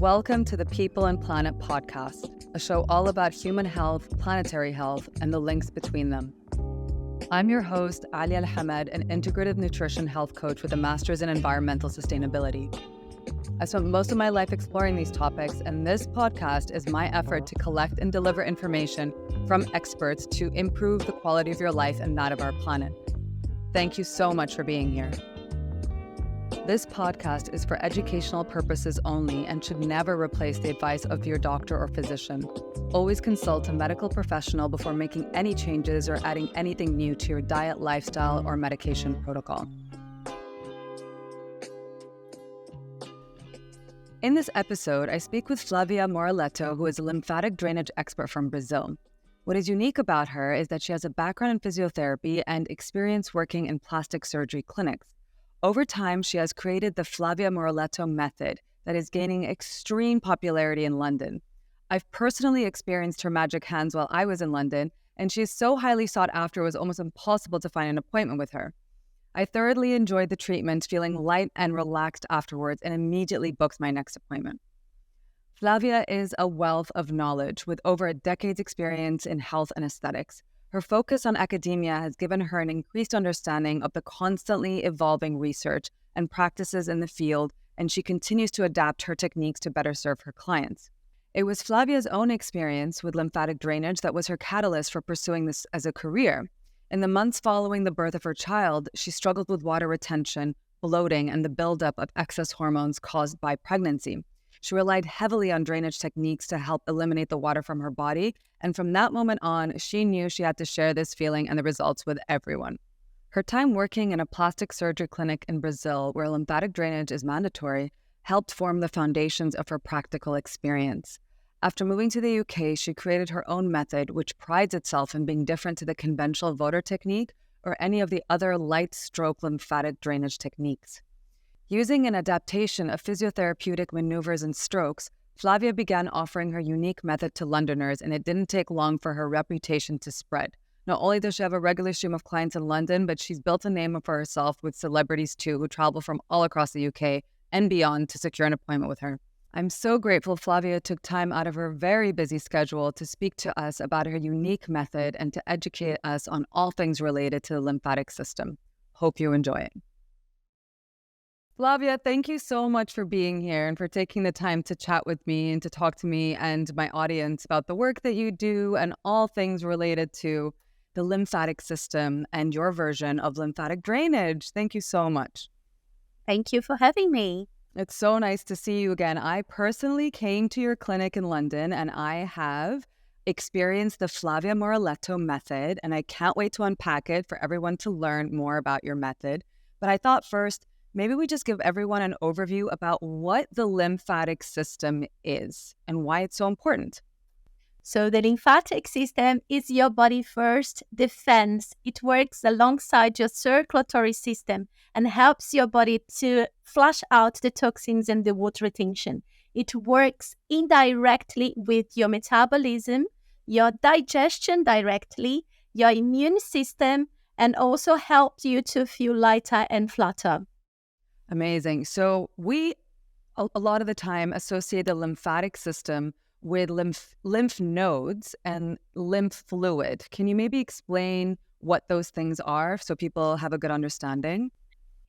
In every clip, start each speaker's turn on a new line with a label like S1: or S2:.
S1: Welcome to the People and Planet podcast, a show all about human health, planetary health, and the links between them. I'm your host, Ali Al-Hamed, an integrative nutrition health coach with a master's in environmental sustainability. I spent most of my life exploring these topics, and this podcast is my effort to collect and deliver information from experts to improve the quality of your life and that of our planet. Thank you so much for being here. This podcast is for educational purposes only and should never replace the advice of your doctor or physician. Always consult a medical professional before making any changes or adding anything new to your diet, lifestyle, or medication protocol. In this episode, I speak with Flavia Morellato, who is a lymphatic drainage expert from Brazil. What is unique about her is that she has a background in physiotherapy and experience working in plastic surgery clinics. Over time, she has created the Flavia Morellato method that is gaining extreme popularity in London. I've personally experienced her magic hands while I was in London, and she is so highly sought after it was almost impossible to find an appointment with her. I thoroughly enjoyed the treatment, feeling light and relaxed afterwards, and immediately booked my next appointment. Flavia is a wealth of knowledge with over a decade's experience in health and aesthetics. Her focus on academia has given her an increased understanding of the constantly evolving research and practices in the field, and she continues to adapt her techniques to better serve her clients. It was Flavia's own experience with lymphatic drainage that was her catalyst for pursuing this as a career. In the months following the birth of her child, she struggled with water retention, bloating, and the buildup of excess hormones caused by pregnancy. She relied heavily on drainage techniques to help eliminate the water from her body, and from that moment on, she knew she had to share this feeling and the results with everyone. Her time working in a plastic surgery clinic in Brazil, where lymphatic drainage is mandatory, helped form the foundations of her practical experience. After moving to the UK, she created her own method, which prides itself in being different to the conventional voter technique or any of the other light stroke lymphatic drainage techniques. Using an adaptation of physiotherapeutic manoeuvres and strokes, Flavia began offering her unique method to Londoners, and it didn't take long for her reputation to spread. Not only does she have a regular stream of clients in London, but she's built a name for herself with celebrities too, who travel from all across the UK and beyond to secure an appointment with her. I'm so grateful Flavia took time out of her very busy schedule to speak to us about her unique method and to educate us on all things related to the lymphatic system. Hope you enjoy it. Flavia, thank you so much for being here and for taking the time to chat with me and to talk to me and my audience about the work that you do and all things related to the lymphatic system and your version of lymphatic drainage. Thank you so much.
S2: Thank you for having me.
S1: It's so nice to see you again. I personally came to your clinic in London and I have experienced the Flavia Morellato method, and I can't wait to unpack it for everyone to learn more about your method. But I thought first, maybe we just give everyone an overview about what the lymphatic system is and why it's so important.
S2: So the lymphatic system is your body first defense. It works alongside your circulatory system and helps your body to flush out the toxins and the water retention. It works indirectly with your metabolism, your digestion directly, your immune system, and also helps you to feel lighter and flatter.
S1: Amazing. So we, a lot of the time, associate the lymphatic system with lymph nodes and lymph fluid. Can you maybe explain what those things are so people have a good understanding?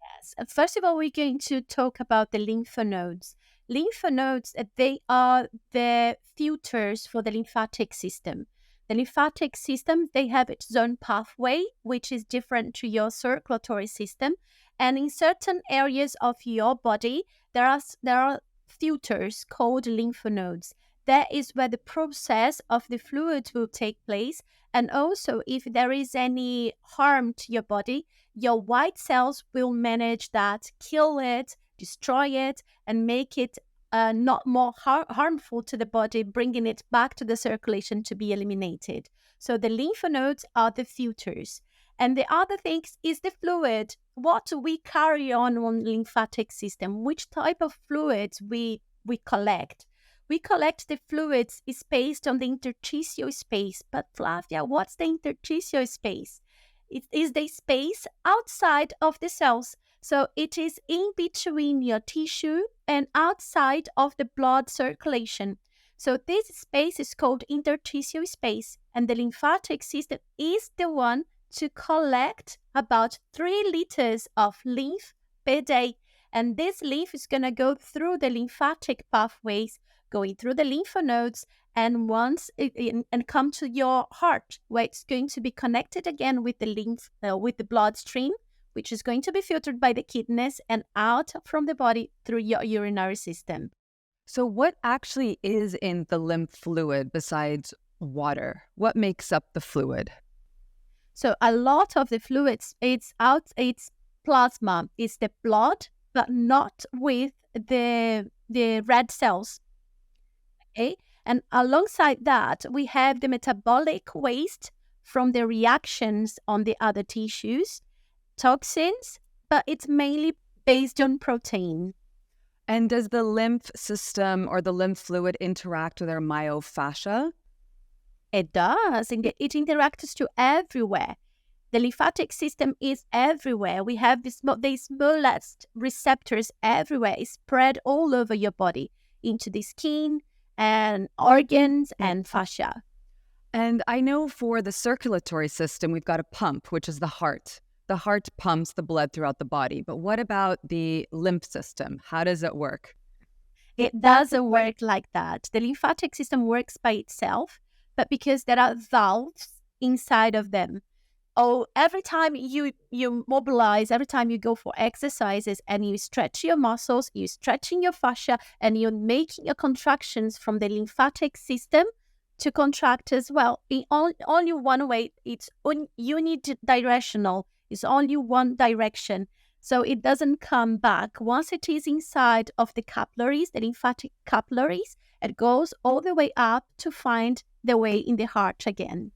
S2: Yes. First of all, we're going to talk about the lymph nodes. Lymph nodes, they are the filters for the lymphatic system. The lymphatic system, they have its own pathway, which is different to your circulatory system. And in certain areas of your body, there are filters called lymph nodes. That is where the process of the fluid will take place. And also, if there is any harm to your body, your white cells will manage that, kill it, destroy it, and make it not more harmful to the body, bringing it back to the circulation to be eliminated. So the lymph nodes are the filters. And the other thing is the fluid. What we carry on lymphatic system, which type of fluids we collect. We collect the fluids is based on the interstitial space. But Flavia, what's the interstitial space? It is the space outside of the cells. So it is in between your tissue and outside of the blood circulation. So this space is called interstitial space, and the lymphatic system is the one to collect about 3 liters of lymph per day. And this lymph is going to go through the lymphatic pathways, going through the lymph nodes, and and come to your heart, where it's going to be connected again with the lymph, with the bloodstream, which is going to be filtered by the kidneys and out from the body through your urinary system.
S1: So what actually is in the lymph fluid besides water? What makes up the fluid?
S2: So a lot of the fluids, it's plasma, it's the blood, but not with the red cells. Okay? And alongside that, we have the metabolic waste from the reactions on the other tissues, toxins, but it's mainly based on protein.
S1: And does the lymph system or the lymph fluid interact with our myofascia?
S2: It does. It interacts to everywhere. The lymphatic system is everywhere. We have the smallest receptors everywhere. It's spread all over your body, into the skin and organs and fascia.
S1: And I know for the circulatory system, we've got a pump, which is the heart. The heart pumps the blood throughout the body. But what about the lymph system? How does it work?
S2: It doesn't work like that. The lymphatic system works by itself, but because there are valves inside of them. Oh, every time you mobilize, every time you go for exercises and you stretch your muscles, you're stretching your fascia, and you're making your contractions from the lymphatic system to contract as well. In only one way, it's unidirectional. It's only one direction. So it doesn't come back. Once it is inside of the capillaries, the lymphatic capillaries, it goes all the way up to find the way in the heart again.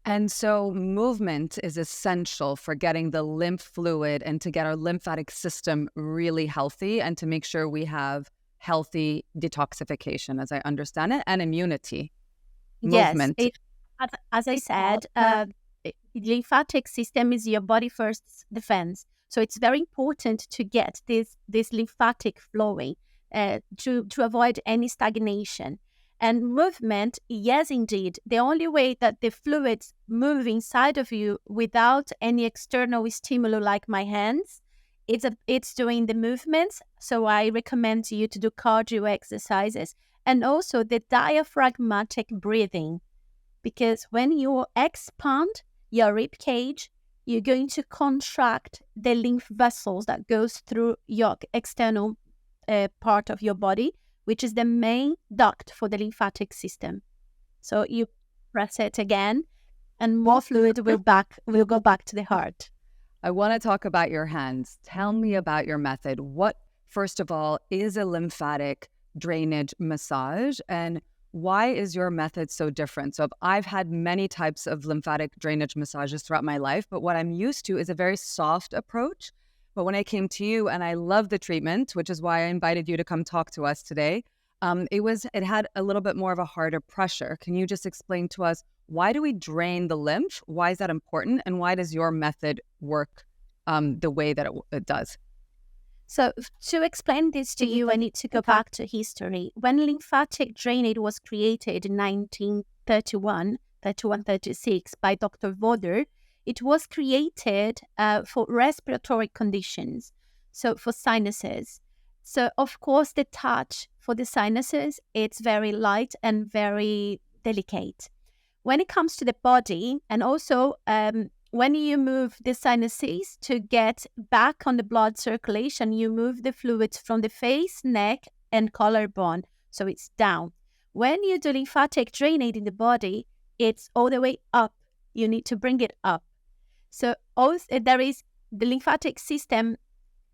S1: And so movement is essential for getting the lymph fluid and to get our lymphatic system really healthy and to make sure we have healthy detoxification, as I understand it, and immunity. Movement.
S2: Yes, as I said, the lymphatic system is your body first defense. So it's very important to get this lymphatic flowing to avoid any stagnation. And movement, yes, indeed. The only way that the fluids move inside of you without any external stimuli like my hands, it's doing the movements. So I recommend you to do cardio exercises and also the diaphragmatic breathing. Because when you expand your rib cage, you're going to contract the lymph vessels that goes through your external part of your body, which is the main duct for the lymphatic system. So you press it again, and more fluid will go back to the heart.
S1: I want to talk about your hands. Tell me about your method. What, first of all, is a lymphatic drainage massage, and why is your method so different? So I've had many types of lymphatic drainage massages throughout my life, but what I'm used to is a very soft approach. But when I came to you, and I love the treatment, which is why I invited you to come talk to us today, it had a little bit more of a harder pressure. Can you just explain to us, why do we drain the lymph? Why is that important? And why does your method work the way that it does?
S2: So to explain this to you, I need to go back to history. When lymphatic drainage was created in 1931-36 by Dr. Voder, it was created for respiratory conditions, so for sinuses. So, of course, the touch for the sinuses, it's very light and very delicate. When it comes to the body, and also when you move the sinuses to get back on the blood circulation, you move the fluids from the face, neck, and collarbone, so it's down. When you do lymphatic drainage in the body, it's all the way up. You need to bring it up. So there is the lymphatic system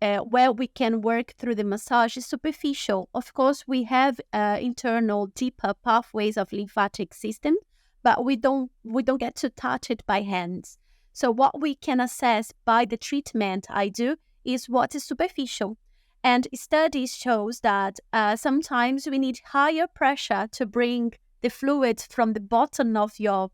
S2: where we can work through the massage is superficial. Of course, we have internal, deeper pathways of lymphatic system, but we don't get to touch it by hands. So what we can assess by the treatment I do is what is superficial. And studies shows that sometimes we need higher pressure to bring the fluids from the bottom of your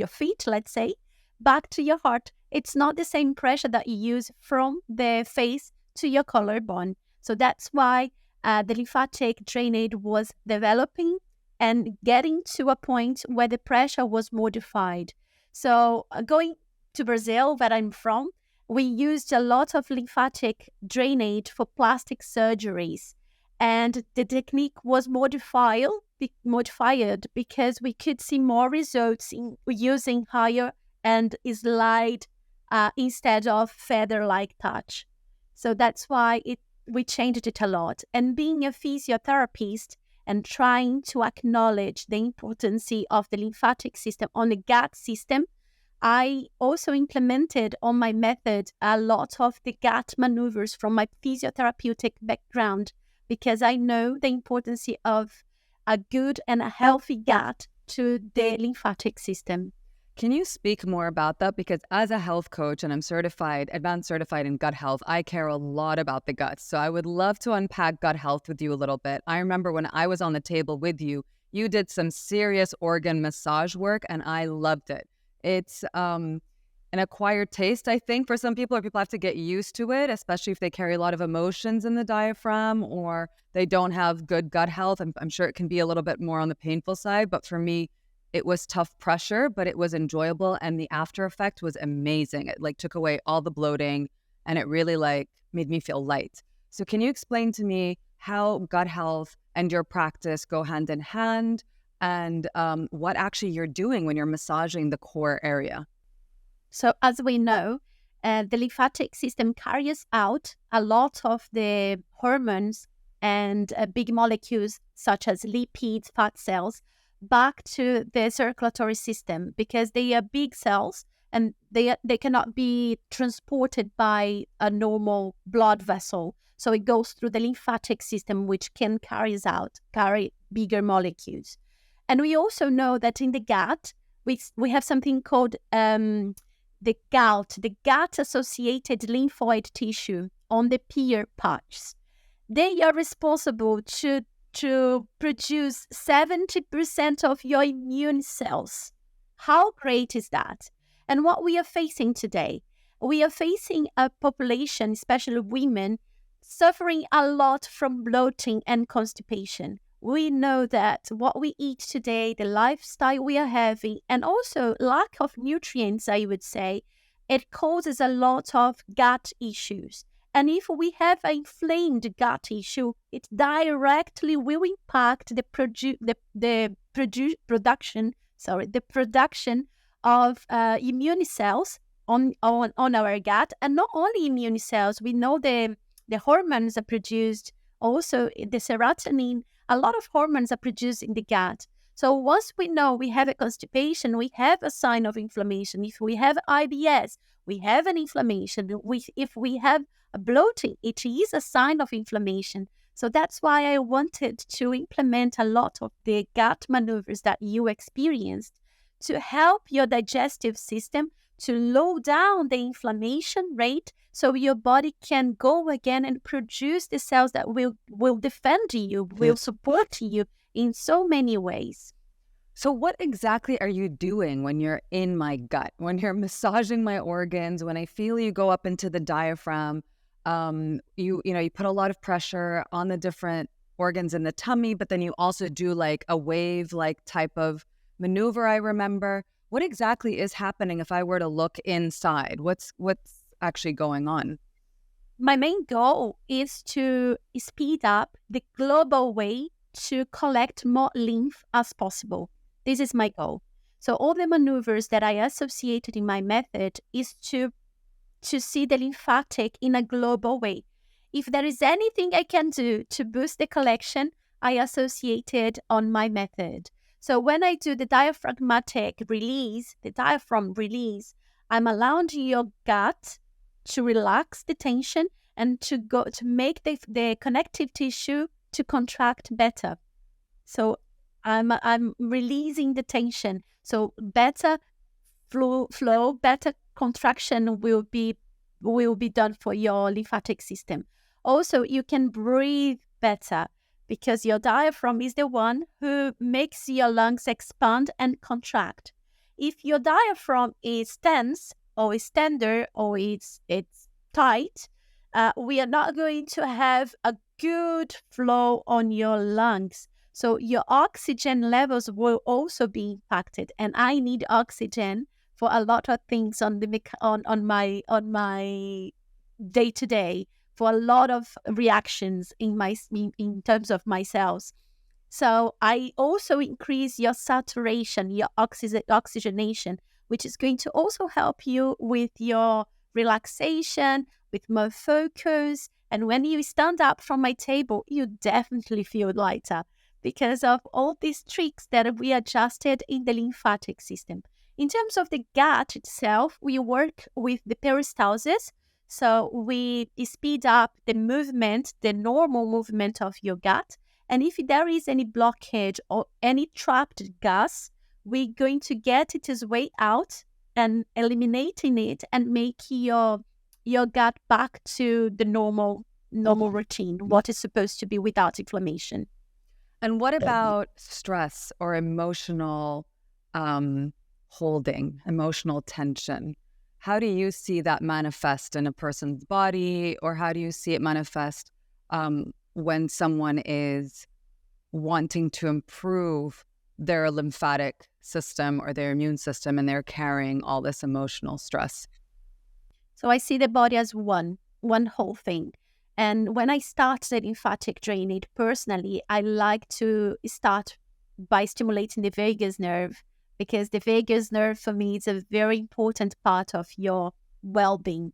S2: feet, let's say, back to your heart. It's not the same pressure that you use from the face to your collarbone. So that's why the lymphatic drainage was developing and getting to a point where the pressure was modified. So going to Brazil, where I'm from, we used a lot of lymphatic drainage for plastic surgeries. And the technique was modified because we could see more results in using higher and slide instead of feather-like touch. So that's why we changed it a lot. And being a physiotherapist and trying to acknowledge the importance of the lymphatic system on the gut system, I also implemented on my method a lot of the gut maneuvers from my physiotherapeutic background, because I know the importance of a good and a healthy gut to the lymphatic system.
S1: Can you speak more about that? Because as a health coach, and I'm advanced certified in gut health, I care a lot about the gut. So I would love to unpack gut health with you a little bit. I remember when I was on the table with you, you did some serious organ massage work, and I loved it. It's an acquired taste, I think, for some people, or people have to get used to it, especially if they carry a lot of emotions in the diaphragm or they don't have good gut health. I'm sure it can be a little bit more on the painful side, but for me, it was tough pressure, but it was enjoyable, and the after effect was amazing. It took away all the bloating, and it really made me feel light. So can you explain to me how gut health and your practice go hand in hand, and what actually you're doing when you're massaging the core area?
S2: So as we know, the lymphatic system carries out a lot of the hormones and big molecules such as lipids, fat cells, back to the circulatory system, because they are big cells and they cannot be transported by a normal blood vessel. So it goes through the lymphatic system, which can carry bigger molecules. And we also know that in the gut, we have something called the gut-associated lymphoid tissue on the Peyer's patches. They are responsible to produce 70% of your immune cells. How great is that? And what we are facing today, we are facing a population, especially women, suffering a lot from bloating and constipation. We know that what we eat today, the lifestyle we are having, and also lack of nutrients, I would say, it causes a lot of gut issues. And if we have an inflamed gut issue, it directly will impact the production of immune cells on our gut. And not only immune cells, we know the hormones are produced, also the serotonin, a lot of hormones are produced in the gut. So once we know we have a constipation, we have a sign of inflammation. If we have IBS, we have an inflammation. If we have a bloating, it is a sign of inflammation. So that's why I wanted to implement a lot of the gut maneuvers that you experienced to help your digestive system to low down the inflammation rate, so your body can go again and produce the cells that will defend you, will support you in so many ways.
S1: So what exactly are you doing when you're in my gut, when you're massaging my organs, when I feel you go up into the diaphragm? You put a lot of pressure on the different organs in the tummy, but then you also do a wave type of maneuver, I remember. What exactly is happening if I were to look inside? What's actually going on?
S2: My main goal is to speed up the global way to collect more lymph as possible. This is my goal. So all the maneuvers that I associated in my method is to see the lymphatic in a global way. If there is anything I can do to boost the collection, I associated on my method. So when I do the diaphragmatic release, the diaphragm release, I'm allowing your gut to relax the tension and to make the connective tissue to contract better. So I'm releasing the tension. So better flow, better contraction will be done for your lymphatic system. Also, you can breathe better because your diaphragm is the one who makes your lungs expand and contract. If your diaphragm is tense or is tender or it's tight, we are not going to have a good flow on your lungs. So your oxygen levels will also be impacted. And I need oxygen for a lot of things on my day to day, for a lot of reactions in terms of my cells. So I also increase your saturation, your oxygenation, which is going to also help you with your relaxation, with more focus. And when you stand up from my table, you definitely feel lighter because of all these tricks that we adjusted in the lymphatic system. In terms of the gut itself, we work with the peristalsis. So we speed up the movement, the normal movement of your gut. And if there is any blockage or any trapped gas, we're going to get its way out and eliminating it and make your gut back to the normal routine, what is supposed to be without inflammation.
S1: And what about stress or emotional holding, emotional tension? How do you see that manifest in a person's body, or how do you see it manifest when someone is wanting to improve their lymphatic system or their immune system and they're carrying all this emotional stress?
S2: So I see the body as one whole thing. And when I start the lymphatic drainage, personally, I like to start by stimulating the vagus nerve, because the vagus nerve for me is a very important part of your well-being.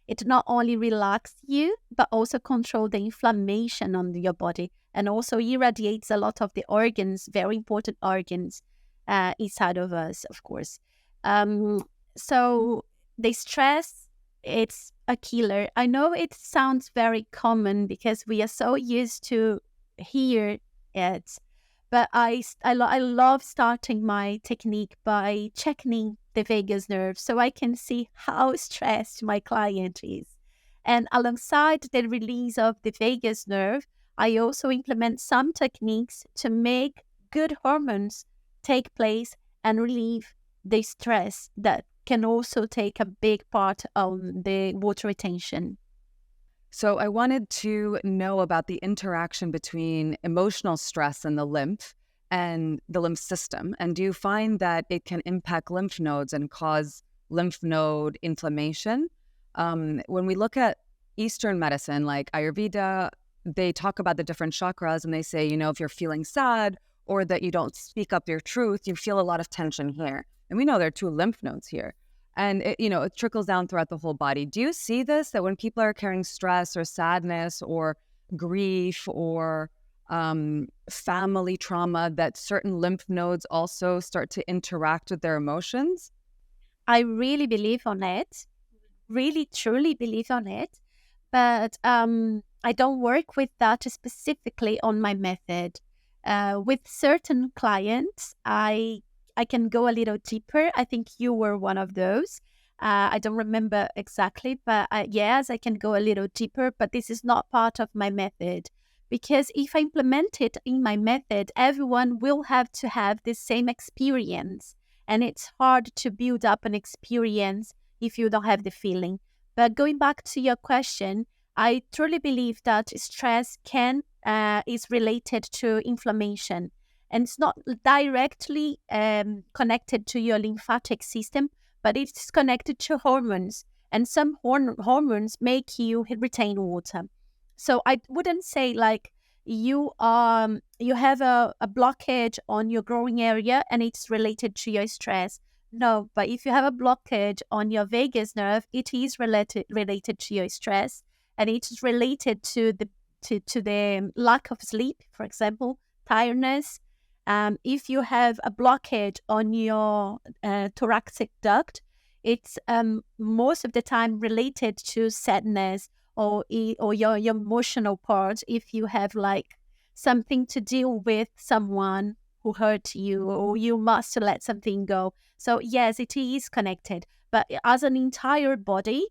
S2: It not only relaxes you, but also control the inflammation on your body, and also irradiates a lot of the organs, very important organs inside of us, of course. So the stress, it's a killer. I know it sounds very common because we are so used to hear it, but I love starting my technique by checking the vagus nerve so I can see how stressed my client is. And alongside the release of the vagus nerve, I also implement some techniques to make good hormones take place and relieve the stress that can also take a big part of the water retention.
S1: So I wanted to know about the interaction between emotional stress and the lymph system. And do you find that it can impact lymph nodes and cause lymph node inflammation? When we look at Eastern medicine, like Ayurveda, they talk about the different chakras and they say, if you're feeling sad or that you don't speak up your truth, you feel a lot of tension here. And we know there are 2 lymph nodes here. And it trickles down throughout the whole body. Do you see this, that when people are carrying stress or sadness or grief or family trauma, that certain lymph nodes also start to interact with their emotions?
S2: I really believe on it, really truly believe on it, but I don't work with that specifically on my method. With certain clients, I can go a little deeper. I think you were one of those. I don't remember exactly, but yes, I can go a little deeper, but this is not part of my method. Because if I implement it in my method, everyone will have to have the same experience. And it's hard to build up an experience if you don't have the feeling. But going back to your question, I truly believe that stress is related to inflammation. And it's not directly connected to your lymphatic system, but it's connected to hormones. And some hormones make you retain water. So I wouldn't say like you have a blockage on your growing area and it's related to your stress. No, but if you have a blockage on your vagus nerve, it is related to your stress, and it's related to the lack of sleep, for example, tiredness. If you have a blockage on your thoracic duct, it's most of the time related to sadness or your emotional part. If you have like something to deal with someone who hurt you, or you must let something go. So yes, it is connected. But as an entire body,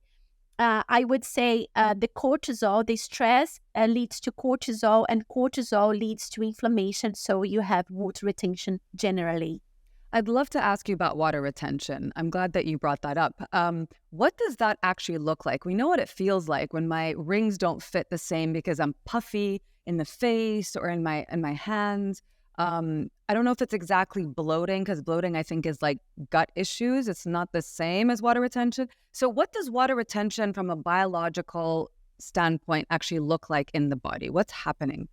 S2: I would say the cortisol, the stress leads to cortisol, and cortisol leads to inflammation. So you have water retention generally.
S1: I'd love to ask you about water retention. I'm glad that you brought that up. What does that actually look like? We know what it feels like when my rings don't fit the same because I'm puffy in the face or in my hands. I don't know if it's exactly bloating, because bloating, I think, is like gut issues. It's not the same as water retention. So what does water retention from a biological standpoint actually look like in the body? What's happening?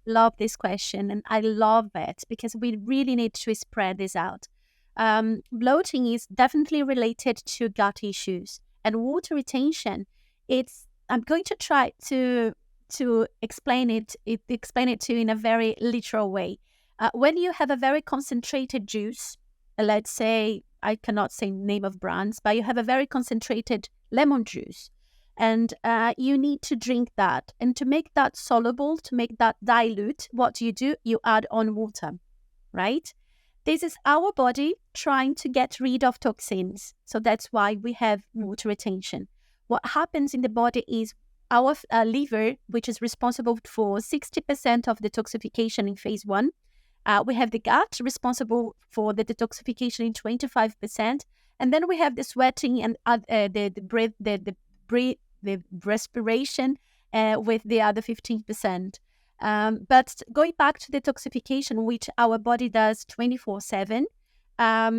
S2: Love this question, and I love it because we really need to spread this out. Bloating is definitely related to gut issues, and water retention. I'm going to try to explain it to you in a very literal way. When you have a very concentrated juice, let's say, I cannot say name of brands, but you have a very concentrated lemon juice, and you need to drink that. And to make that soluble, to make that dilute, what do? You add on water, right? This is our body trying to get rid of toxins. So that's why we have water retention. What happens in the body is our liver, which is responsible for 60% of detoxification in phase 1. We have the gut responsible for the detoxification in 25%. And then we have the sweating and the respiration with the other 15%. But going back to detoxification, which our body does 24/7,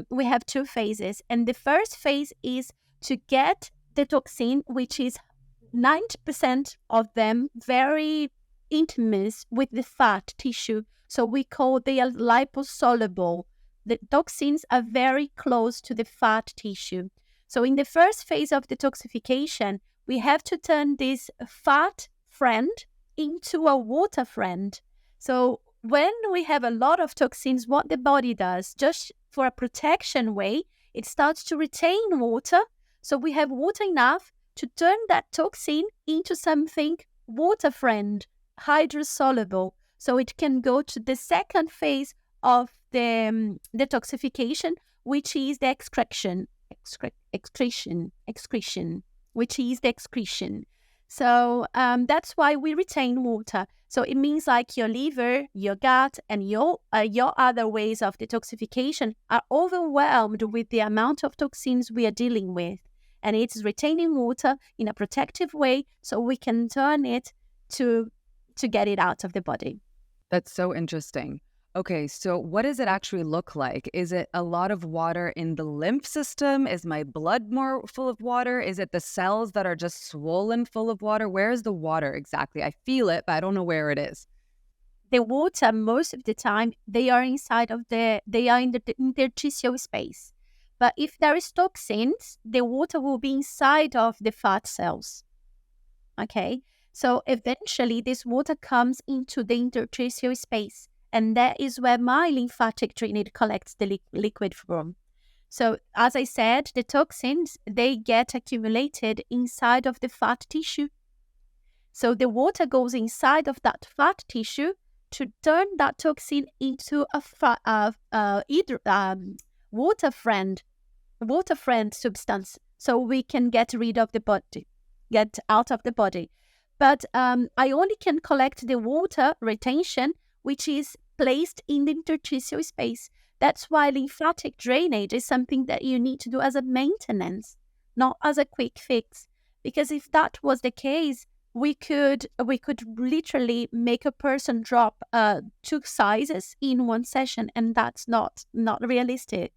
S2: we have 2 phases. And the first phase is to get the toxin, which is 90% of them very intimate with the fat tissue. So we call they are liposoluble. The toxins are very close to the fat tissue. So in the first phase of detoxification, we have to turn this fat friend into a water friend. So when we have a lot of toxins, what the body does, just for a protection way, it starts to retain water. So we have water enough to turn that toxin into something water friend, hydrosoluble. So it can go to the second phase of the detoxification, which is the excretion, which is the excretion. So that's why we retain water. So it means like your liver, your gut, and your other ways of detoxification are overwhelmed with the amount of toxins we are dealing with. And it's retaining water in a protective way so we can turn it to get it out of the body.
S1: That's so interesting. Okay, so what does it actually look like? Is it a lot of water in the lymph system? Is my blood more full of water? Is it the cells that are just swollen full of water? Where is the water exactly? I feel it, but I don't know where it is.
S2: The water, most of the time, they are in the interstitial space. But if there is toxins, the water will be inside of the fat cells. Okay, so eventually this water comes into the interstitial space. And that is where my lymphatic drainage collects the liquid from. So as I said, the toxins, they get accumulated inside of the fat tissue. So the water goes inside of that fat tissue to turn that toxin into a water friend substance. So we can get rid of the body, get out of the body. But I only can collect the water retention, which is placed in the interstitial space. That's why lymphatic drainage is something that you need to do as a maintenance, not as a quick fix. Because if that was the case, we could literally make a person drop 2 sizes in one session, and that's not realistic.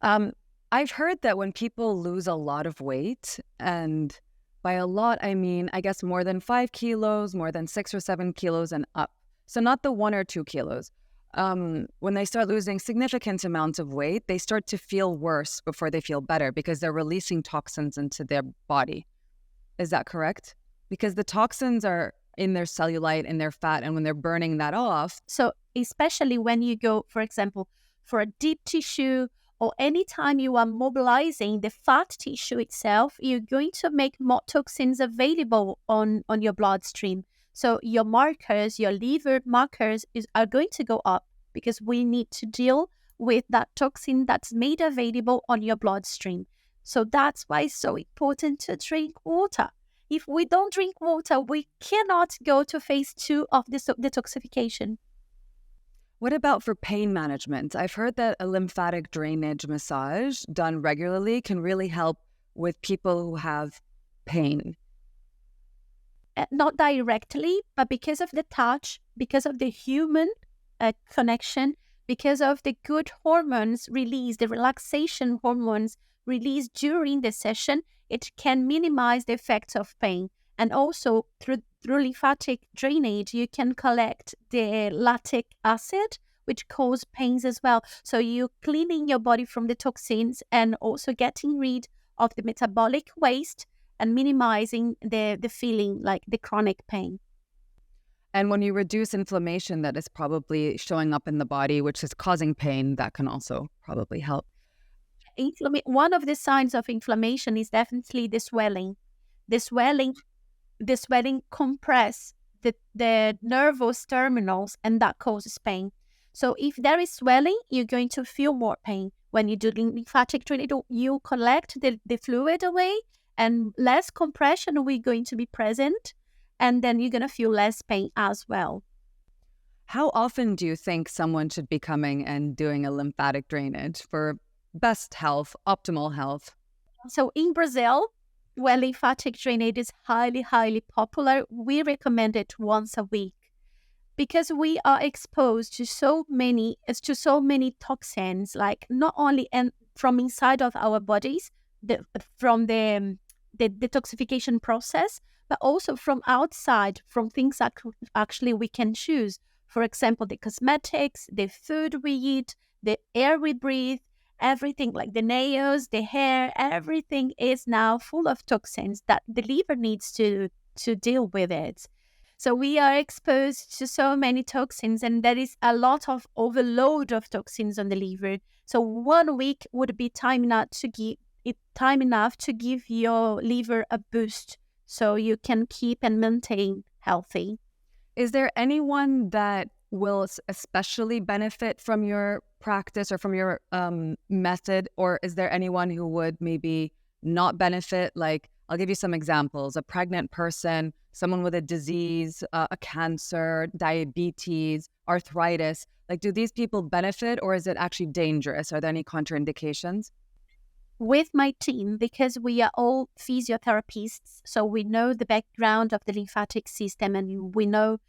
S1: I've heard that when people lose a lot of weight, and by a lot, I mean, I guess more than 5 kilos, more than 6 or 7 kilos and up. So not the 1 or 2 kilos. When they start losing significant amounts of weight, they start to feel worse before they feel better because they're releasing toxins into their body. Is that correct? Because the toxins are in their cellulite, in their fat, and when they're burning that off.
S2: So especially when you go, for example, for a deep tissue, or anytime you are mobilizing the fat tissue itself, you're going to make more toxins available on your bloodstream. So your markers, your liver markers are going to go up because we need to deal with that toxin that's made available on your bloodstream. So that's why it's so important to drink water. If we don't drink water, we cannot go to phase 2 of the detoxification.
S1: What about for pain management? I've heard that a lymphatic drainage massage done regularly can really help with people who have pain.
S2: Not directly, but because of the touch, because of the human connection, because of the good hormones released, the relaxation hormones released during the session, it can minimize the effects of pain. And also through lymphatic drainage, you can collect the lactic acid, which cause pains as well. So you're cleaning your body from the toxins and also getting rid of the metabolic waste and minimizing the feeling like the chronic pain.
S1: And when you reduce inflammation that is probably showing up in the body, which is causing pain, that can also probably help.
S2: One of the signs of inflammation is definitely the swelling. The swelling compress the nervous terminals, and that causes pain. So if there is swelling, you're going to feel more pain. When you do lymphatic drainage, you collect the fluid away, and less compression will going to be present, and then you're going to feel less pain as well.
S1: How often do you think someone should be coming and doing a lymphatic drainage for best health, optimal health?
S2: So in Brazil, where lymphatic drainage is highly, highly popular, we recommend it once a week because we are exposed to so many toxins, like not only from inside of our bodies, from the detoxification process, but also from outside, from things that actually we can choose. For example, the cosmetics, the food we eat, the air we breathe, everything like the nails, the hair, everything is now full of toxins that the liver needs to deal with it. So we are exposed to so many toxins, and there is a lot of overload of toxins on the liver. So 1 week would be time enough to give your liver a boost so you can keep and maintain healthy.
S1: Is there anyone that will especially benefit from your practice or from your method, or is there anyone who would maybe not benefit? Like, I'll give you some examples. A pregnant person, someone with a disease, a cancer, diabetes, arthritis. Like, do these people benefit, or is it actually dangerous? Are there any contraindications?
S2: With my team, because we are all physiotherapists, so we know the background of the lymphatic system, and we know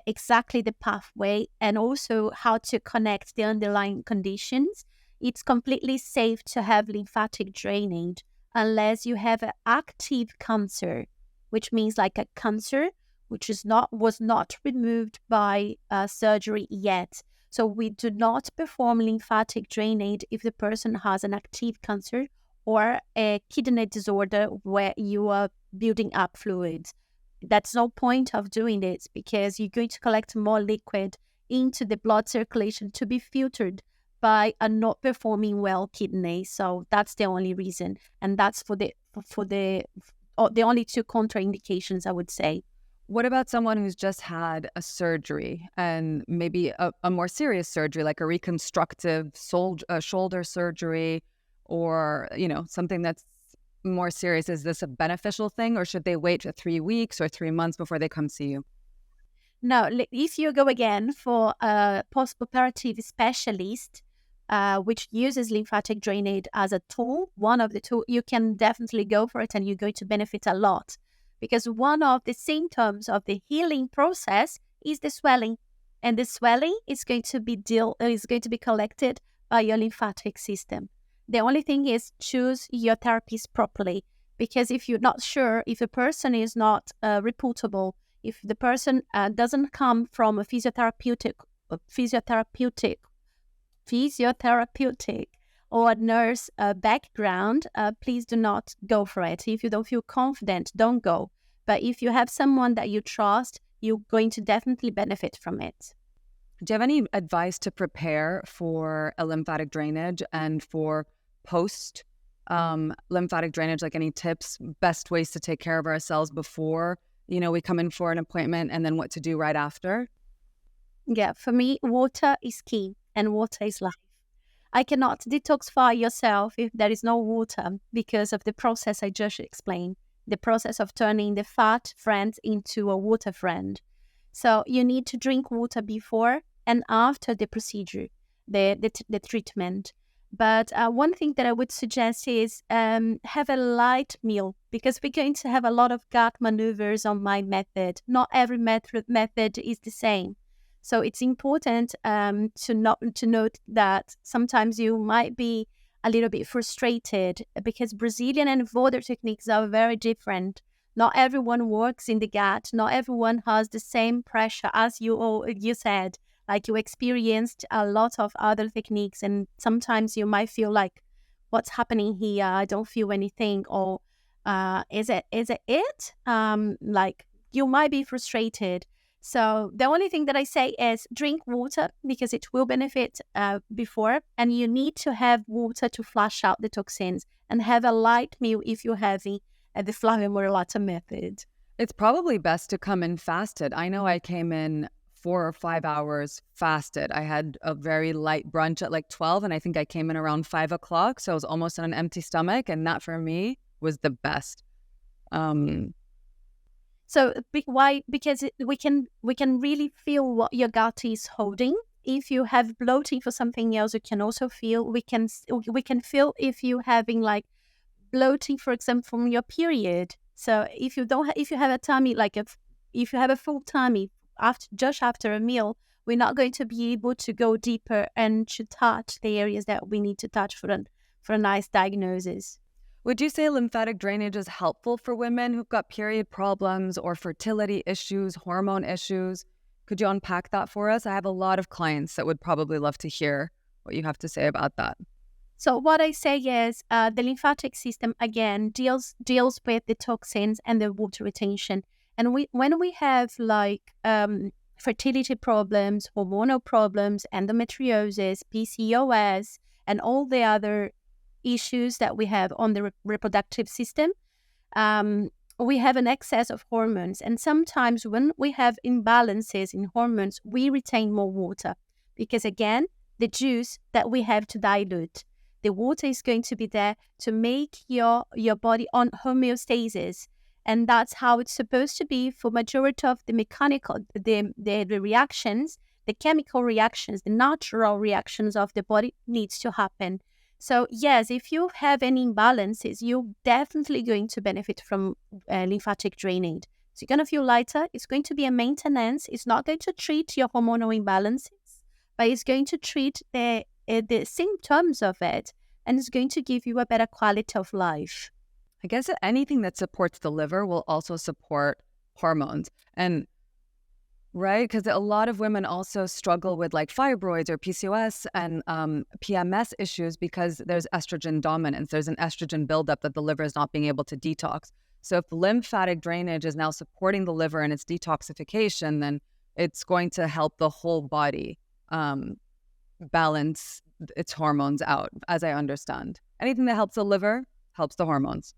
S2: exactly the pathway and also how to connect the underlying conditions. It's completely safe to have lymphatic drainage unless you have an active cancer, which means like a cancer which was not removed by surgery yet. So we do not perform lymphatic drainage if the person has an active cancer or a kidney disorder where you are building up fluids. That's no point of doing this because you're going to collect more liquid into the blood circulation to be filtered by a not performing well kidney. So that's the only reason, and that's for the only two contraindications, I would say.
S1: What about someone who's just had a surgery and maybe a more serious surgery, like a reconstructive shoulder surgery, or something that's more serious? Is this a beneficial thing, or should they wait for 3 weeks or 3 months before they come see you?
S2: No, if you go again for a post-operative specialist, which uses lymphatic drainage as a tool, one of the tools, you can definitely go for it and you're going to benefit a lot. Because one of the symptoms of the healing process is the swelling. And the swelling is going to be collected by your lymphatic system. The only thing is choose your therapies properly. Because if you're not sure, if a person is not reputable, if the person doesn't come from a physiotherapeutic or nurse background, please do not go for it. If you don't feel confident, don't go. But if you have someone that you trust, you're going to definitely benefit from it.
S1: Do you have any advice to prepare for a lymphatic drainage and for post lymphatic drainage? Like any tips, best ways to take care of ourselves before, we come in for an appointment, and then what to do right after?
S2: Yeah, for me, water is key and water is life. I cannot detoxify yourself if there is no water because of the process I just explained, the process of turning the fat friend into a water friend. So you need to drink water before and after the procedure, the treatment. But one thing that I would suggest is have a light meal, because we're going to have a lot of gut maneuvers on my method. Not every method is the same. So it's important to note that sometimes you might be a little bit frustrated, because Brazilian and Voder techniques are very different. Not everyone works in the gut. Not everyone has the same pressure as you said. Like, you experienced a lot of other techniques, and sometimes you might feel like, what's happening here? I don't feel anything. Or is it? Like, you might be frustrated. So the only thing that I say is drink water, because it will benefit before, and you need to have water to flush out the toxins, and have a light meal if you're having the Flavia Morellato method.
S1: It's probably best to come in fasted. I know I came in 4 or 5 hours fasted. I had a very light brunch at like 12, and I think I came in around 5 o'clock. So I was almost on an empty stomach, and that for me was the best.
S2: So why? Because we can really feel what your gut is holding. If you have bloating for something else, you can also feel. We can feel if you having like bloating, for example, from your period. So if you have a tummy, if you have a full tummy just after a meal, we're not going to be able to go deeper and to touch the areas that we need to touch for a nice diagnosis.
S1: Would you say lymphatic drainage is helpful for women who've got period problems or fertility issues, hormone issues? Could you unpack that for us? I have a lot of clients that would probably love to hear what you have to say about that.
S2: So what I say is the lymphatic system, again, deals with the toxins and the water retention. And when we have fertility problems, hormonal problems, endometriosis, PCOS, and all the other issues that we have on the reproductive system, we have an excess of hormones. And sometimes when we have imbalances in hormones, we retain more water, because again, the juice that we have to dilute, the water is going to be there to make your body on homeostasis. And that's how it's supposed to be for majority of the mechanical, the reactions, the chemical reactions, the natural reactions of the body needs to happen. So yes, if you have any imbalances, you're definitely going to benefit from lymphatic drainage. So you're going to feel lighter. It's going to be a maintenance. It's not going to treat your hormonal imbalances, but it's going to treat the symptoms of it, and it's going to give you a better quality of life.
S1: I guess anything that supports the liver will also support hormones. And right, because a lot of women also struggle with like fibroids or PCOS and PMS issues, because there's estrogen dominance. There's an estrogen buildup that the liver is not being able to detox. So if lymphatic drainage is now supporting the liver and its detoxification, then it's going to help the whole body balance its hormones out, as I understand. Anything that helps the liver helps the hormones.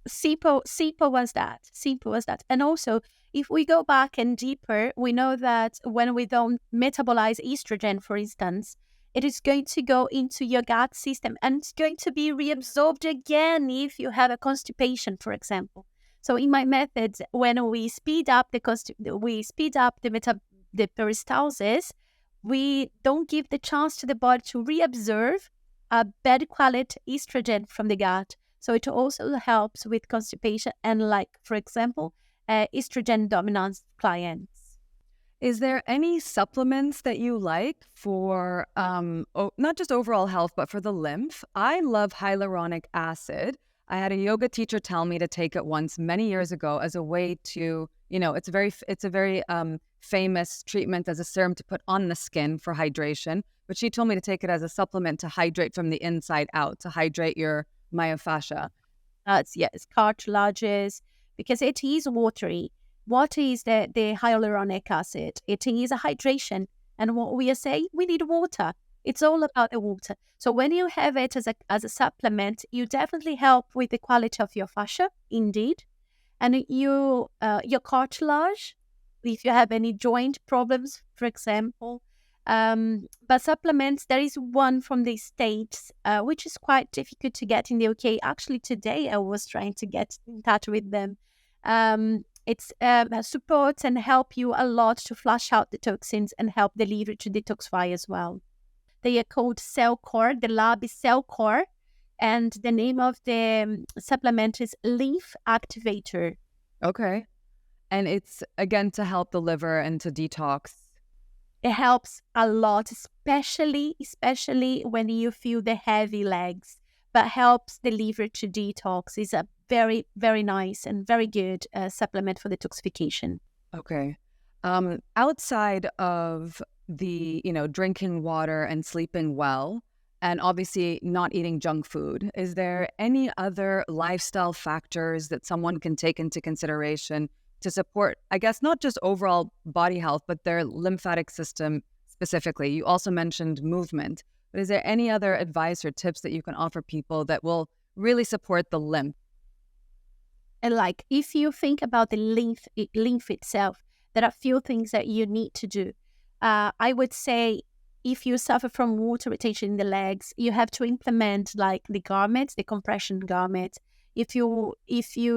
S2: SIPO was that. And also, if we go back and deeper, we know that when we don't metabolize estrogen, for instance, it is going to go into your gut system, and it's going to be reabsorbed again if you have a constipation, for example. So in my methods, when we speed up the peristalsis, we don't give the chance to the body to reabsorb a bad quality estrogen from the gut. So it also helps with constipation and, like, for example, estrogen dominant clients.
S1: Is there any supplements that you like for not just overall health, but for the lymph? I love hyaluronic acid. I had a yoga teacher tell me to take it once many years ago as a way to, it's a very famous treatment as a serum to put on the skin for hydration. But she told me to take it as a supplement to hydrate from the inside out, to hydrate your myofascia.
S2: Yes, cartilages, because it is watery. What is the hyaluronic acid? It is a hydration. And what we are saying, we need water. It's all about the water. So when you have it as a supplement, you definitely help with the quality of your fascia, indeed. And your cartilage, if you have any joint problems, for example. But supplements, there is one from the States, which is quite difficult to get in the UK. Actually, today I was trying to get in touch with them. It's supports and help you a lot to flush out the toxins and help the liver to detoxify as well. They are called Cell Core. The lab is Cell Core, and the name of the supplement is Lymph Activator.
S1: Okay. And it's, again, to help the liver and to detox.
S2: It helps a lot, especially when you feel the heavy legs, but helps the liver to detox. It's a very, very nice and very good supplement for detoxification.
S1: Okay. Outside of the, drinking water and sleeping well, and obviously not eating junk food, is there any other lifestyle factors that someone can take into consideration to support, I guess, not just overall body health, but their lymphatic system specifically? You also mentioned movement, but is there any other advice or tips that you can offer people that will really support the lymph?
S2: And like, if you think about the lymph itself, there are a few things that you need to do. I would say if you suffer from water retention in the legs, you have to implement like the garments, the compression garments. If you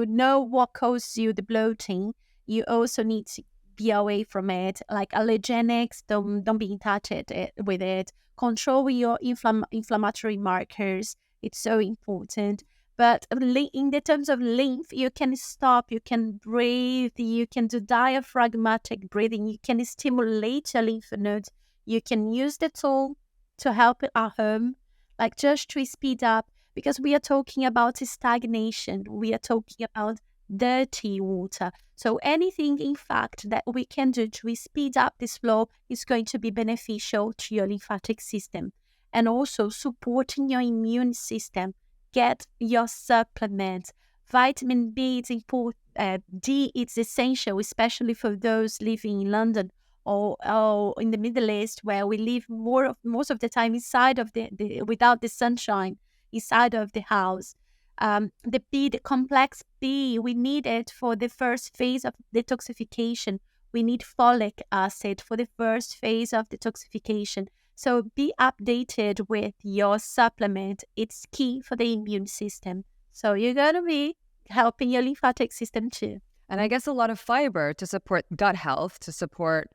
S2: know what causes you the bloating, you also need to be away from it. Like allergenics, don't be in touch with it. Control your inflammatory markers. It's so important. But in the terms of lymph, you can stop, you can breathe, you can do diaphragmatic breathing, you can stimulate your lymph nodes, you can use the tool to help it at home, like just to speed up, because we are talking about stagnation, we are talking about dirty water. So anything, in fact, that we can do to speed up this flow is going to be beneficial to your lymphatic system. And also supporting your immune system. Get your supplements. Vitamin B is important. D is essential, especially for those living in London or in the Middle East, where we live most of the time inside of the without the sunshine, inside of the house. The B, the complex B, we need it for the first phase of detoxification. We need folic acid for the first phase of detoxification. So be updated with your supplement. It's key for the immune system. So you're going to be helping your lymphatic system too.
S1: And I guess a lot of fiber to support gut health, to support,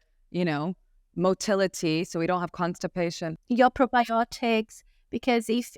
S1: motility, so we don't have constipation.
S2: Your probiotics, because if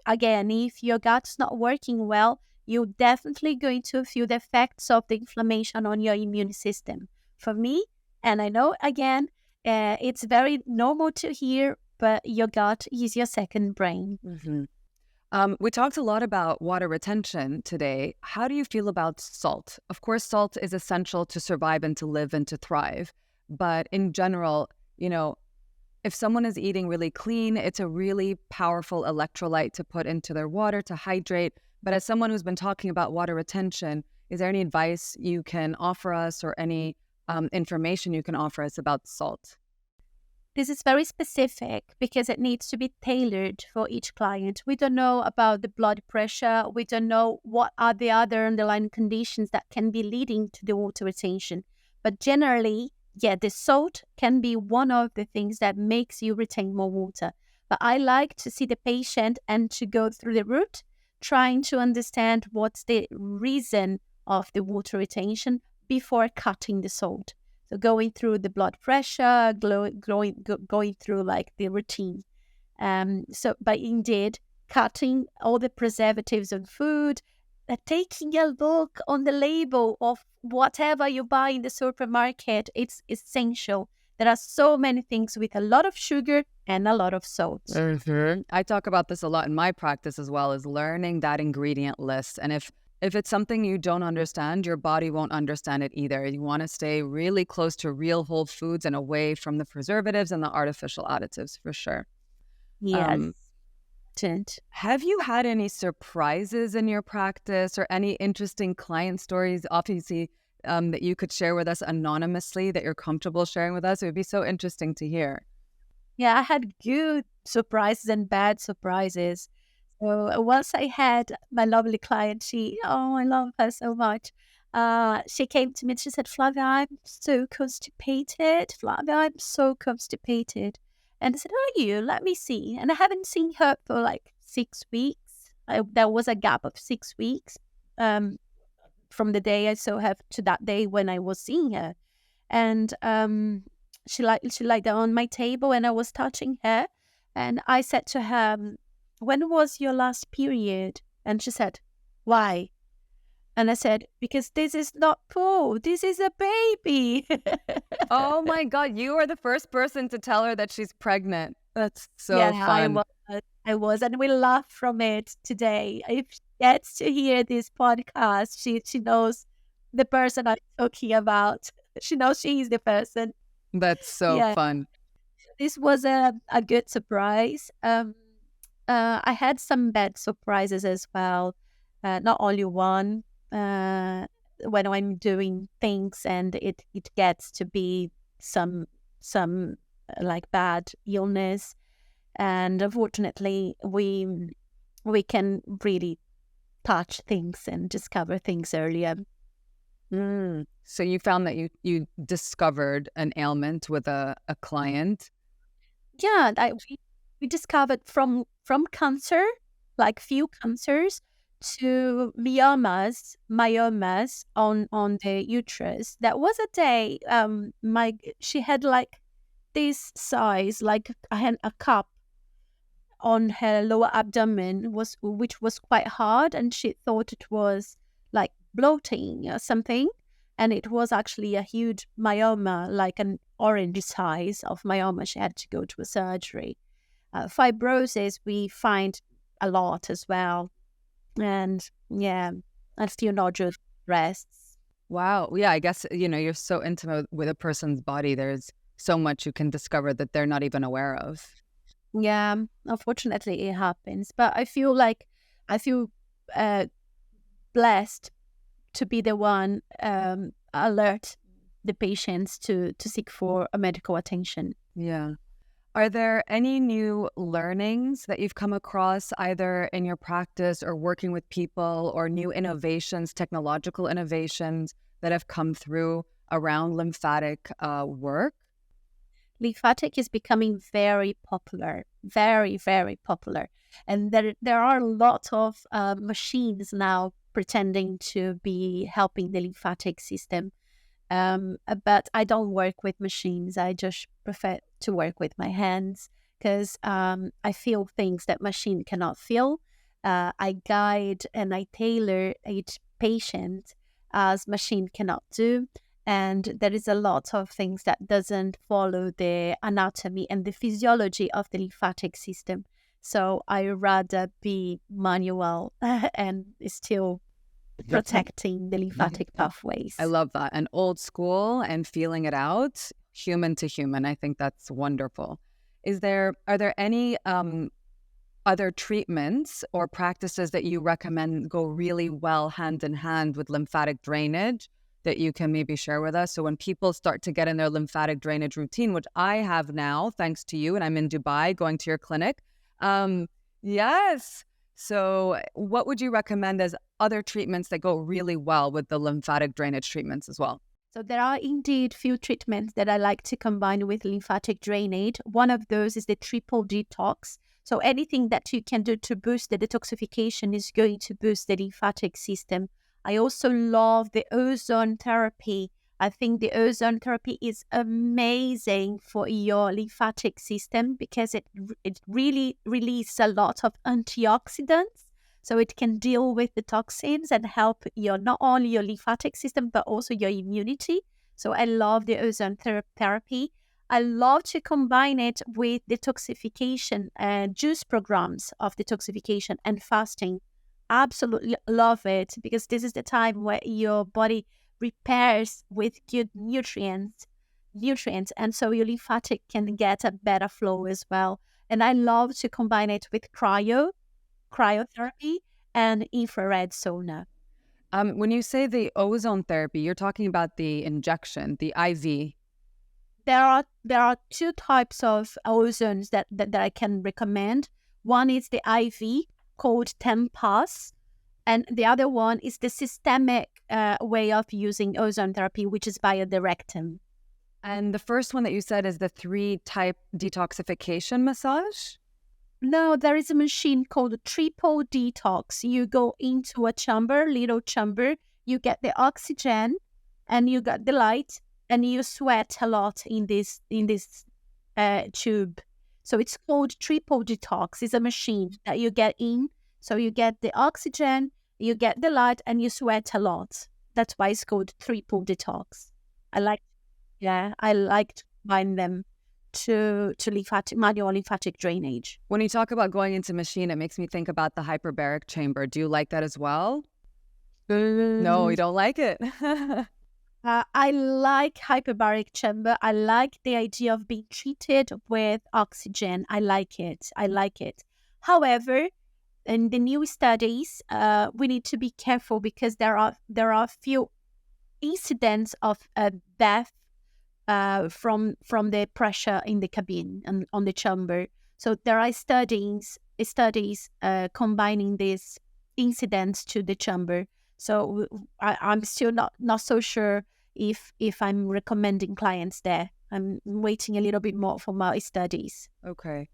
S2: your gut's not working well, you're definitely going to feel the effects of the inflammation on your immune system. For me, and I know, again, it's very normal to hear, but your gut is your second brain.
S1: Mm-hmm. We talked a lot about water retention today. How do you feel about salt? Of course, salt is essential to survive and to live and to thrive. But in general, if someone is eating really clean, it's a really powerful electrolyte to put into their water to hydrate. But as someone who's been talking about water retention, is there any advice you can offer us or any information you can offer us about salt?
S2: This is very specific because it needs to be tailored for each client. We don't know about the blood pressure. We don't know what are the other underlying conditions that can be leading to the water retention. But generally, the salt can be one of the things that makes you retain more water. But I like to see the patient and to go through the root, trying to understand what's the reason of the water retention before cutting the salt. So going through the blood pressure, going through like the routine. But indeed, cutting all the preservatives on food, taking a look on the label of whatever you buy in the supermarket, it's essential. There are so many things with a lot of sugar and a lot of salt.
S1: Mm-hmm. I talk about this a lot in my practice as well, as learning that ingredient list. And if it's something you don't understand, your body won't understand it either. You want to stay really close to real whole foods and away from the preservatives and the artificial additives, for sure.
S2: Yes.
S1: Have you had any surprises in your practice or any interesting client stories, obviously, that you could share with us anonymously that you're comfortable sharing with us? It would be so interesting to hear.
S2: Yeah, I had good surprises and bad surprises. So once I had my lovely client, I love her so much. She came to me and she said, Flavia, I'm so constipated. And I said, are you? Let me see. And I haven't seen her for like 6 weeks. There was a gap of 6 weeks. from the day I saw her to that day when I was seeing her. And she laid down on my table, and I was touching her, and I said to her, "When was your last period?" And she said, "Why?" And I said, "Because this is not poo, this is a baby."
S1: Oh my God, you are the first person to tell her that she's pregnant. That's so
S2: Yeah,
S1: fun.
S2: I was, and we laugh from it today. If she gets to hear this podcast, she knows the person I'm talking about. She knows she's the person.
S1: That's so
S2: Yeah,
S1: fun.
S2: this was a good surprise. I had some bad surprises as well. Not only one. When I'm doing things and it gets to be some like bad illness, and unfortunately we can really touch things and discover things earlier.
S1: So you found that you discovered an ailment with a client.
S2: Yeah, we discovered from cancer, like few cancers, to myomas on the uterus. That was a day. She had like this size, like a cup on her lower abdomen, which was quite hard, and she thought it was like bloating or something, and it was actually a huge myoma, like an orange size of myoma. She had to go to a surgery. Fibrosis we find a lot as well, and yeah, and still nodule breasts.
S1: Wow. Yeah, I guess, you're so intimate with a person's body. There's so much you can discover that they're not even aware of.
S2: Yeah, unfortunately it happens, but I feel uh, blessed to be the one alert the patients to seek for a medical attention.
S1: Yeah. Are there any new learnings that you've come across either in your practice or working with people, or new innovations, technological innovations that have come through around lymphatic work?
S2: Lymphatic is becoming very popular, very, very popular. And there are a lot of machines now pretending to be helping the lymphatic system. But I don't work with machines. I just prefer to work with my hands because I feel things that machine cannot feel. I guide and I tailor each patient as machine cannot do. And there is a lot of things that doesn't follow the anatomy and the physiology of the lymphatic system. So I rather be manual and still protecting the lymphatic pathways.
S1: I love that. And old school and feeling it out, human to human. I think that's wonderful. Are there any other treatments or practices that you recommend go really well hand in hand with lymphatic drainage that you can maybe share with us? So when people start to get in their lymphatic drainage routine, which I have now, thanks to you, and I'm in Dubai going to your clinic. Yes. So what would you recommend as other treatments that go really well with the lymphatic drainage treatments as well?
S2: So there are indeed few treatments that I like to combine with lymphatic drainage. One of those is the triple detox. So anything that you can do to boost the detoxification is going to boost the lymphatic system. I also love the ozone therapy. I think the ozone therapy is amazing for your lymphatic system because it really releases a lot of antioxidants. So it can deal with the toxins and help not only your lymphatic system, but also your immunity. So I love the ozone therapy. I love to combine it with detoxification and juice programs of detoxification and fasting. Absolutely love it because this is the time where your body repairs with good nutrients, and so your lymphatic can get a better flow as well. And I love to combine it with cryotherapy and infrared sauna.
S1: When you say the ozone therapy, you're talking about the injection, the IV.
S2: There are two types of ozones that I can recommend. One is the IV called Tempass, and the other one is the systemic way of using ozone therapy, which is via the rectum.
S1: And the first one that you said is the 3-type detoxification massage?
S2: No, there is a machine called triple detox. You go into a chamber, little chamber, you get the oxygen and you got the light, and you sweat a lot in this tube. So it's called triple detox. It's a machine that you get in. So you get the oxygen, you get the light, and you sweat a lot. That's why it's called triple detox. I like to combine them to manual lymphatic drainage.
S1: When you talk about going into machine, it makes me think about the hyperbaric chamber. Do you like that as well? No, you don't like it.
S2: I like hyperbaric chamber. I like the idea of being treated with oxygen. I like it. However, in the new studies, we need to be careful because there are few incidents of death from the pressure in the cabin and on the chamber. So there are studies combining these incidents to the chamber. So I'm still not so sure if I'm recommending clients there. I'm waiting a little bit more for my studies.
S1: Okay.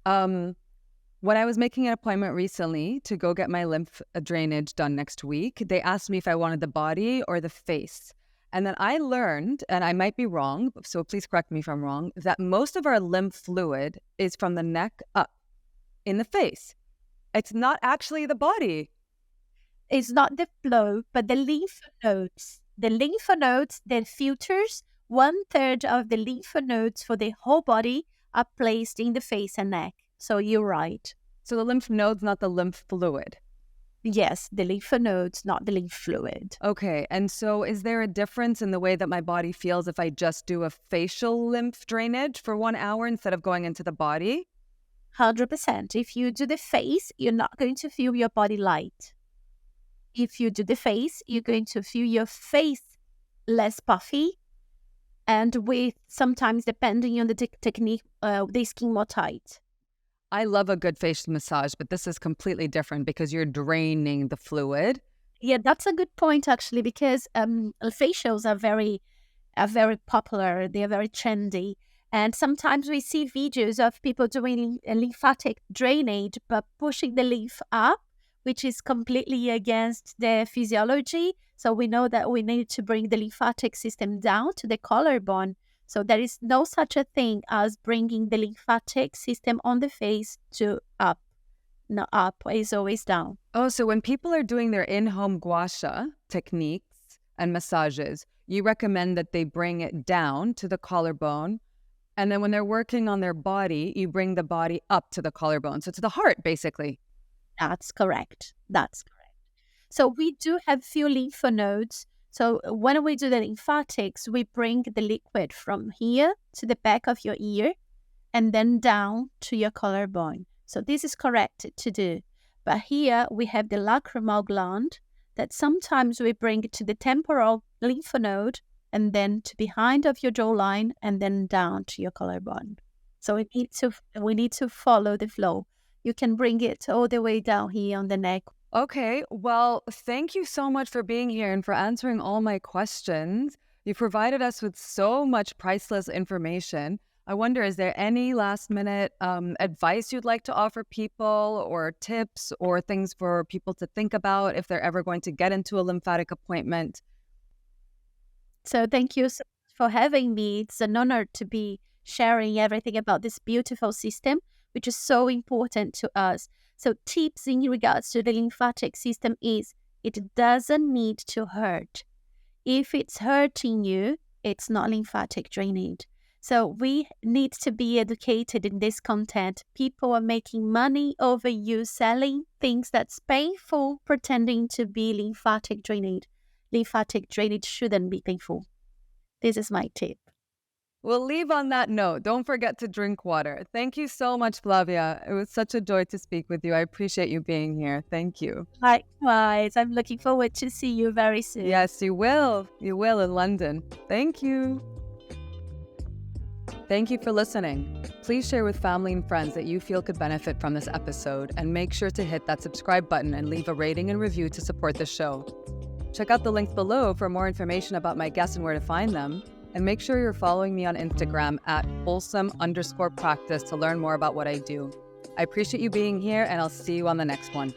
S1: When I was making an appointment recently to go get my lymph drainage done next week, they asked me if I wanted the body or the face. And then I learned, and I might be wrong, so please correct me if I'm wrong, that most of our lymph fluid is from the neck up in the face. It's not actually the body.
S2: It's not the flow, but the lymph nodes. The lymph nodes then filters 1/3 of the lymph nodes for the whole body are placed in the face and neck. So you're right.
S1: So the lymph nodes, not the lymph fluid.
S2: Yes, the lymph nodes, not the lymph fluid.
S1: Okay, and so is there a difference in the way that my body feels if I just do a facial lymph drainage for 1 hour instead of going into the body?
S2: 100%. If you do the face, you're not going to feel your body light. If you do the face, you're going to feel your face less puffy, and with sometimes, depending on the technique, the skin more tight.
S1: I love a good facial massage, but this is completely different because you're draining the fluid.
S2: Yeah, that's a good point, actually, because facials are very popular. They are very trendy. And sometimes we see videos of people doing a lymphatic drainage, but pushing the lymph up, which is completely against the physiology. So we know that we need to bring the lymphatic system down to the collarbone. So there is no such a thing as bringing the lymphatic system on the face to up. No, up is always down.
S1: Oh, so when people are doing their in-home gua sha techniques and massages, you recommend that they bring it down to the collarbone. And then when they're working on their body, you bring the body up to the collarbone. So to the heart, basically.
S2: That's correct. So we do have few lymph nodes. So when we do the lymphatics, we bring the liquid from here to the back of your ear and then down to your collarbone. So this is correct to do. But here we have the lacrimal gland that sometimes we bring to the temporal lymph node and then to behind of your jawline and then down to your collarbone. So we need to follow the flow. You can bring it all the way down here on the neck.
S1: Okay, well, thank you so much for being here and for answering all my questions. You provided us with so much priceless information. I wonder, is there any last minute advice you'd like to offer people, or tips or things for people to think about if they're ever going to get into a lymphatic appointment?
S2: So thank you so much for having me. It's an honor to be sharing everything about this beautiful system, which is so important to us. So tips in regards to the lymphatic system is it doesn't need to hurt. If it's hurting you, it's not lymphatic drainage. So we need to be educated in this content. People are making money over you selling things that's painful, pretending to be lymphatic drainage. Lymphatic drainage shouldn't be painful. This is my tip.
S1: We'll leave on that note. Don't forget to drink water. Thank you so much, Flavia. It was such a joy to speak with you. I appreciate you being here. Thank you.
S2: Likewise. I'm looking forward to see you very soon.
S1: Yes, you will. You will in London. Thank you. Thank you for listening. Please share with family and friends that you feel could benefit from this episode, and make sure to hit that subscribe button and leave a rating and review to support the show. Check out the links below for more information about my guests and where to find them. And make sure you're following me on Instagram at wholesome_practice to learn more about what I do. I appreciate you being here, and I'll see you on the next one.